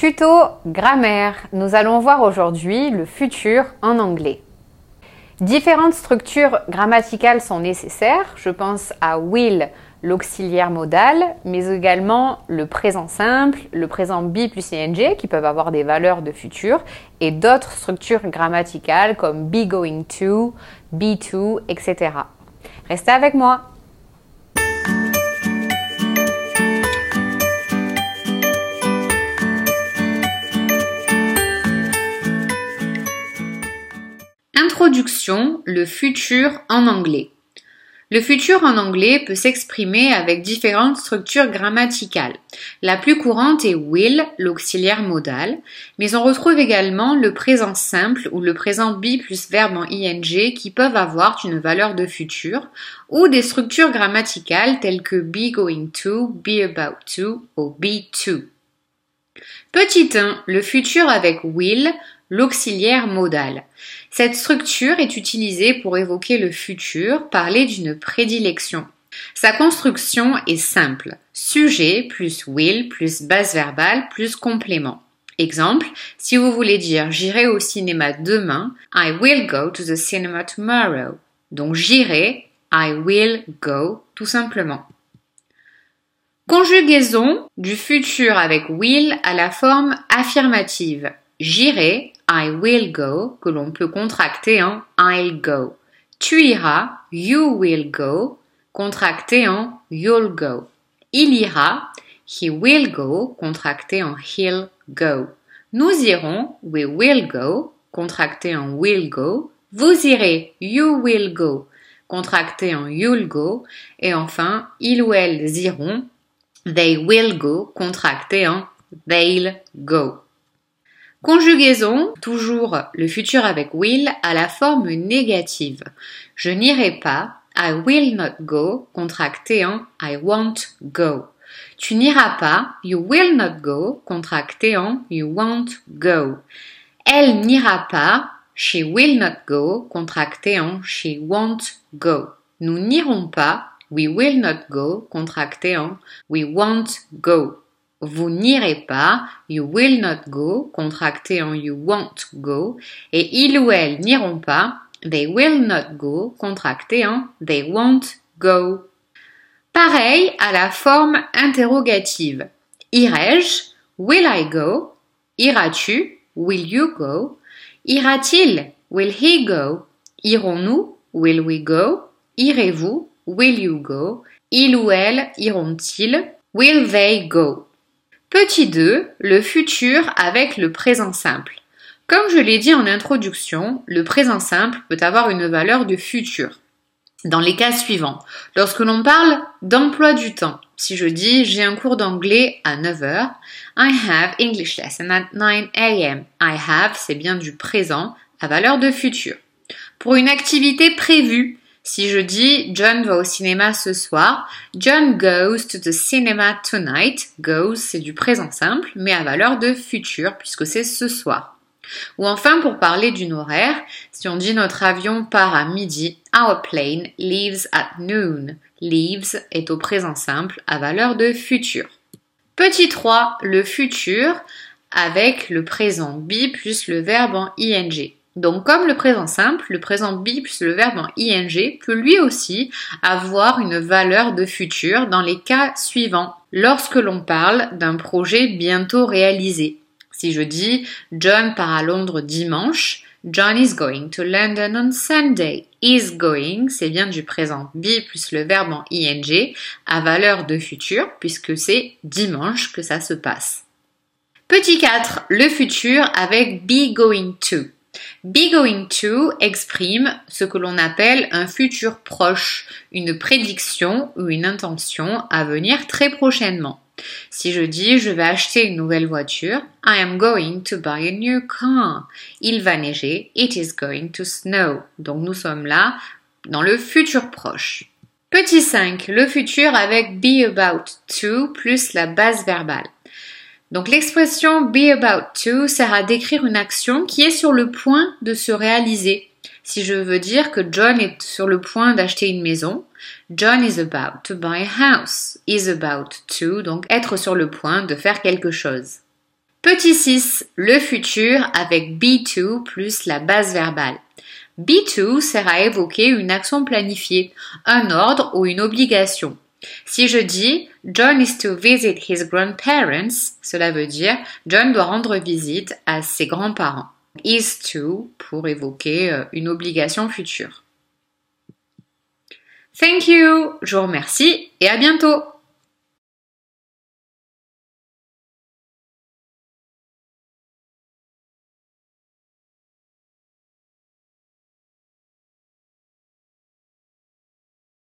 Tuto grammaire. Nous allons voir aujourd'hui le futur en anglais. Différentes structures grammaticales sont nécessaires. Je pense à will, l'auxiliaire modal, mais également le présent simple, le présent be plus ing qui peuvent avoir des valeurs de futur et d'autres structures grammaticales comme be going to, be to, etc. Restez avec moi. Introduction, le futur en anglais. Le futur en anglais peut s'exprimer avec différentes structures grammaticales. La plus courante est will, l'auxiliaire modal, mais on retrouve également le présent simple ou le présent be plus verbe en ing qui peuvent avoir une valeur de futur, ou des structures grammaticales telles que be going to, be about to ou be to. Petit 1, le futur avec will, l'auxiliaire modal. Cette structure est utilisée pour évoquer le futur, parler d'une prédilection. Sa construction est simple. Sujet plus will plus base verbale plus complément. Exemple, si vous voulez dire « j'irai au cinéma demain », I will go to the cinema tomorrow. Donc j'irai, I will go, tout simplement. Conjugaison du futur avec will à la forme affirmative. J'irai, I will go, que l'on peut contracter en I'll go. Tu iras, you will go, contracté en you'll go. Il ira, he will go, contracté en he'll go. Nous irons, we will go, contracté en will go. Vous irez, you will go, contracté en you'll go. Et enfin, ils ou elles iront, they will go, contracté en they'll go. Conjugaison, toujours le futur avec will à la forme négative. Je n'irai pas, I will not go, contracté en I won't go. Tu n'iras pas, you will not go, contracté en you won't go. Elle n'ira pas, she will not go, contracté en she won't go. Nous n'irons pas, we will not go, contracté en we won't go. Vous n'irez pas, you will not go, contracté en you won't go, et ils ou elles n'iront pas, they will not go, contracté en they won't go. Pareil à la forme interrogative. Irai-je? Will I go? Iras-tu? Will you go? Ira-t-il? Will he go? Irons-nous? Will we go? Irez-vous? Will you go? Ils ou elles iront-ils? Will they go? Petit 2, le futur avec le présent simple. Comme je l'ai dit en introduction, le présent simple peut avoir une valeur de futur. Dans les cas suivants, lorsque l'on parle d'emploi du temps, si je dis j'ai un cours d'anglais à 9h, I have English lesson at 9 a.m. I have, c'est bien du présent, à valeur de futur. Pour une activité prévue, si je dis John va au cinéma ce soir, John goes to the cinema tonight. Goes, c'est du présent simple, mais à valeur de futur, puisque c'est ce soir. Ou enfin, pour parler d'une horaire, si on dit notre avion part à midi, our plane leaves at noon. Leaves est au présent simple, à valeur de futur. Petit 3, le futur avec le présent be plus le verbe en ing. Donc, comme le présent simple, le présent be plus le verbe en ing peut lui aussi avoir une valeur de futur dans les cas suivants. Lorsque l'on parle d'un projet bientôt réalisé. Si je dis John part à Londres dimanche, John is going to London on Sunday. Is going, c'est bien du présent be plus le verbe en ing à valeur de futur puisque c'est dimanche que ça se passe. Petit 4, le futur avec be going to. Be going to exprime ce que l'on appelle un futur proche, une prédiction ou une intention à venir très prochainement. Si je dis je vais acheter une nouvelle voiture, I am going to buy a new car. Il va neiger, it is going to snow. Donc nous sommes là dans le futur proche. Petit 5, le futur avec be about to plus la base verbale. Donc l'expression be about to sert à décrire une action qui est sur le point de se réaliser. Si je veux dire que John est sur le point d'acheter une maison, John is about to buy a house. Is about to, donc être sur le point de faire quelque chose. Petit 6, le futur avec be to plus la base verbale. Be to sert à évoquer une action planifiée, un ordre ou une obligation. Si je dis John is to visit his grandparents, cela veut dire John doit rendre visite à ses grands-parents. Is to pour évoquer une obligation future. Thank you, je vous remercie et à bientôt.